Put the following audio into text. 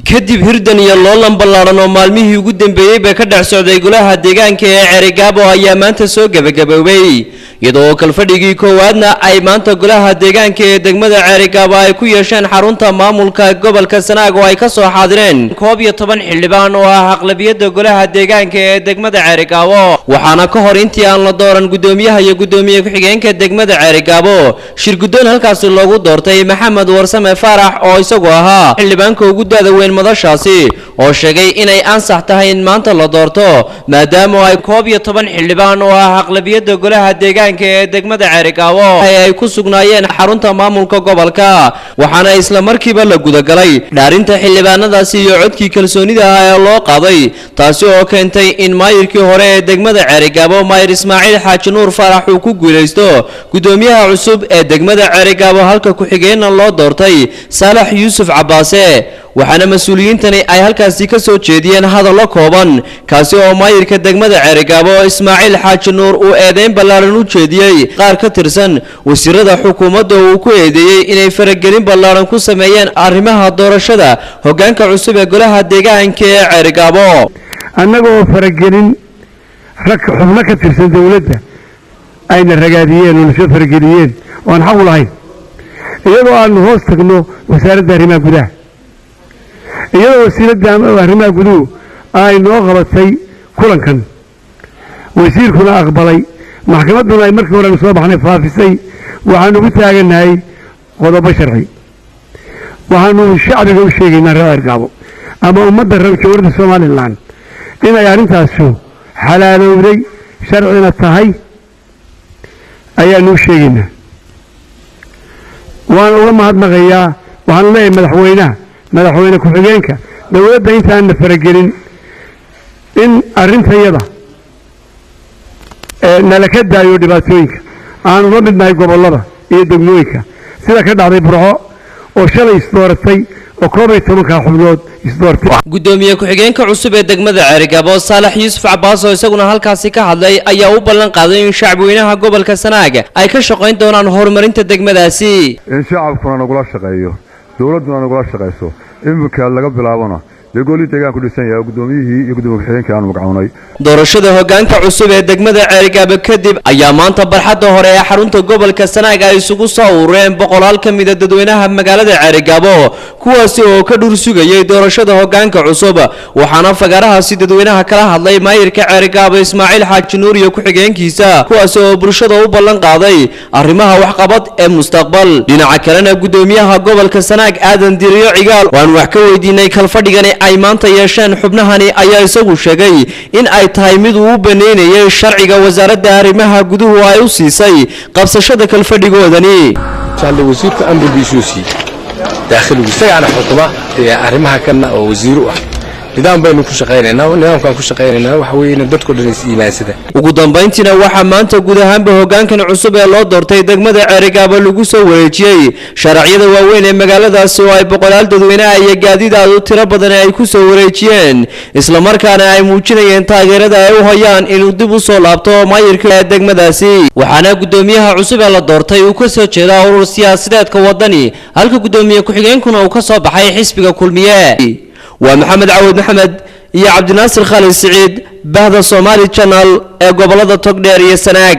kadib hirdan iyo loolan ballaaran oo maalmihii ugu dambeeyay bay ka dhex socday golaha deegaanka ee Cerigabo ayaa maanta soo gabagaboobay iyadoo kalfadhigii koowaadna ay maanta golaha deegaanka ee degmada Cerigabo ay ku yeesheen xarunta maamulka gobolka Sanaag oo ay ka soo xaadireen 11 xildhibaan oo ah aqlabiyada golaha deegaanka ee degmada Cerigabo waxaana ka hor intii aan la dooran gudoomiyaha iyo gudoomiye ku-xigeenka degmada Cerigabo shir gudoon halkaas loogu doortay Maxamed Warsame Farax oo isagu ahaa xildhibaanka ugu daada madashaasi oo sheegay inay ansax tahay in maanta la doorto maadaama ay 11 xildhibaan oo ah aqlabiyada golaha deegaanka ee degmada Cerigabo ay ku sugnaayeen xarunta maamulka gobolka waxaana isla markiiba la gudagalay dhaarinta xildhibaanadaasi iyo codkii kalsoonida ah ee loo qaaday taasi oo keentay in maayirkii hore ee degmada Cerigabo Maayir Ismaaciil Xaaji Nuur Farax uu ku guuleysto gudoomiyaha cusub ee degmada Cerigabo halka ku xigeenna loo doortay Saalax Yuusuf Cabaase waxaana mas'uuliyiintani ay halkaasi ka soo jeediyeen hadallo kooban kaasi oo maayirka degmada Cerigabo Ismaaciil Xaaji Nuur uu eedeyn ballaaran u jeediyay qaar ka tirsan wasiirada xukuumadda uu ku eedeeyay inay faragelin ballaaran ku sameeyeen arrimaha doorashada hoggaanka cusub ee golaha deegaanka ee Cerigabo annagoo faragelin xubno ka tirsan dawladda ayna ragaadiyeen oo soo farageliyeen oo aan xaq u lahayn iyadoo aan hoos tagno wasaaradda arrimaha gudaha iyadoo wasiiradda arrimaha guduhu ay noo qabatay kulankan wasiirkuna aqbalay maxkamadduna ay markii hore soo baxnay faafisay waxaanu ugu taaganahay qodobo sharci waxaanu shacbiga u sheegaynaa reer Cerigabo ama ummadda dowladda Soomaaliland inay arrintaasu xalaalowday sharcina tahay ayaanu u sheegaynaa waan uga mahadnaqayaa waxaan leeyahay madaxweyne ku-xigeenka dawladda intaan la faragelin in arintayada nala ka daayo dhibaatooyinka aanu la midnahay gobollada iyo degmooyinka sida ka dhacday Burco oo shalay isdooratay oo 11 xubnood isdoortay gudoomiye ku-xigeenka cusub ee degmada Cerigabo Saalax Yuusuf Cabaase oo isaguna halkaasi ka hadlay ayaa u ballan qaaday in shacabweynaha gobolka Sanaag ay ka shaqeyn doonaan horumarinta degmadaasi in shacabkuna nagula shaqeeyo dawladuna nagula shaqeyso imika laga bilaabana deegooli deegaanku dhisan yahay gudoomiyihii iyo gudoomiye ku-xigeenka aan magacawnay doorashada hoggaanka cusub ee degmada Cerigabo kadib ayaa maanta barxadda hore ee xarunta gobolka Sanaag ay isugu soo urureen boqolaal ka mid ah dadweynaha magaalada Cerigabo kuwaasi oo ka dhur sugayay doorashada hoggaanka cusub waxaana fagarahaasi dadweynaha kala hadlay maayirka Cerigabo Ismaaciil Xaaji Nuur iyo ku-xigeenkiisa kuwaasi oo bulshada u ballan qaaday arrimaha waxqabad ee mustaqbal dhinaca kalena gudoomiyaha gobolka Sanaag Aadan Diriyo Cigaal waan wax ka weydiinay kalfadhigani ay maanta yeesheen xubnahani ayaa isagu sheegay in ay tahay mid uu baneynayay sharciga wasaaradda arrimaha guduhu ay u siisay qabsashada kalfadhigoodani jaallo wasiirka amri bishuusi dakhliga isaga xukuma arrimaha kana oo wasiiru ah nidaam baynu ku shaqeynaynaa nidaamkan ku shaqeynaynaa waxa weeyna dadku dhan is iimaansada ugu dambeyntiina waxa maanta guud ahaanba hoggaankan cusub ee loo doortay degmada Cerigabo lagu soo wareejiyay sharciyada waaweyn ee magaaladaas oo ay boqolaal dadweynaha iyo gaadiid aad u tiro badan ay ku soo wareejiyeen isla markaana ay muujinayeen taageerada ay u hayaan inuu dib u soo laabto maayirka degmadaasi waxaana gudoomiyaha cusub ee la doortay uu ka soo jeedaa urur siyaasadeedka wadani halka gudoomiye ku-xigeenkuna uu ka soo baxay xisbiga kulmiye ومحمد عود محمد يا عبد الناصر خالد سعيد بهذا صومالي channel gobolada Togdheer iyo Sanaag